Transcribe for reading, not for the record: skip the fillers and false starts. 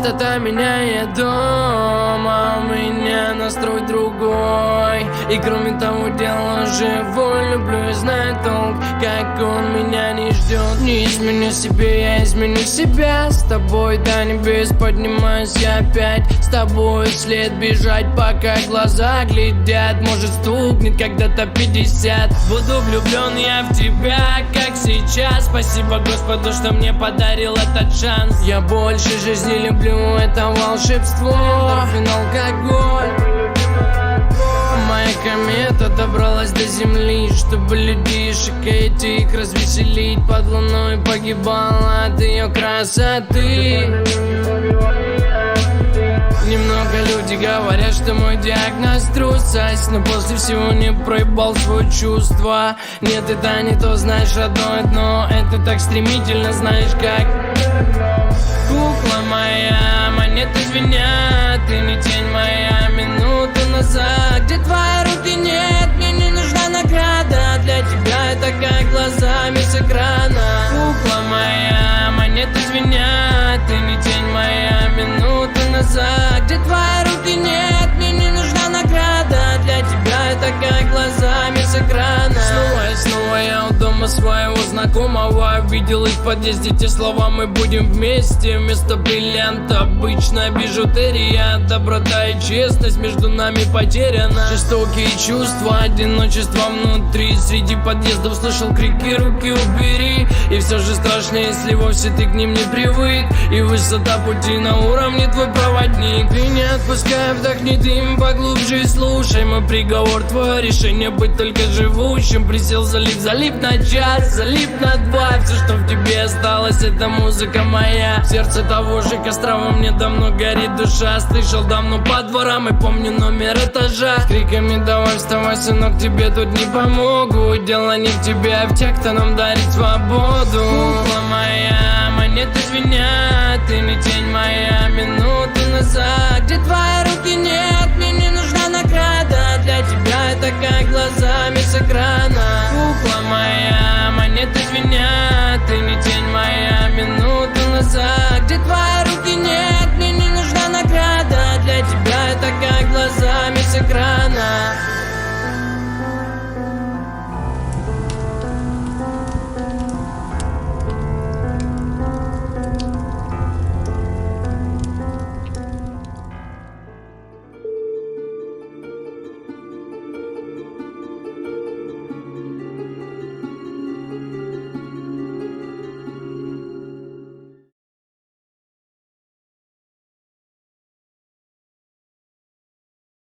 Чистота меняет дом, а у меня настрой другой. И кроме того, дело живой. Люблю и знаю толк, как он меня не ждет. Не изменю себе, я изменю себя. С тобой до небес поднимаюсь я опять. С тобой след бежать, пока глаза глядят. Может стукнет когда-то 50. Буду влюблен я в тебя, как сейчас. Спасибо Господу, что мне подарил этот шанс. Я больше жизни люблю, это волшебство. Эндорфин, алкоголь. Моя комета добралась до земли, чтобы людишек этих развеселить. Под луной погибала от ее красоты. Немного люди говорят, что мой диагноз трусость, но после всего не проебал свое чувство. Нет, это не то, знаешь, родное дно. Это так стремительно, знаешь как. Кукла моя, монеты звенят. Ты не тень моя, минуту назад. Где твои руки, нет, мне не нужна награда. Для тебя это как глазами с экрана. Кукла моя, монеты звенят. Ты не тень моя, минуту назад. Где твои руки, нет, мне не нужна награда. Для тебя это как глазами с экрана. Снова и снова я у дома своего знакомого. Видел их в подъезде те слова: мы будем вместе. Вместо бриллианта обычная бижутерия. Доброта и честность между нами потеряна. Жестокие чувства, одиночество внутри. Среди подъездов слышал крики: руки убери. И все же страшно, если вовсе ты к ним не привык. И высота пути на уровне твой проводник. Ты не отпускай, вдохни дым поглубже и слушай мой приговор. Твое решение быть только живущим. Присел, залип на час, залип на два. Все, что в тебе осталось, это музыка моя. В сердце того же костра во мне давно горит душа. Слышал давно по дворам и помню номер этажа. С криками: давай вставай, сынок, тебе тут не помогу. Дело не в тебе, а в тех, кто нам дарит свободу. Кукла моя, монеты звенят. Ты не тень моя, минуту назад.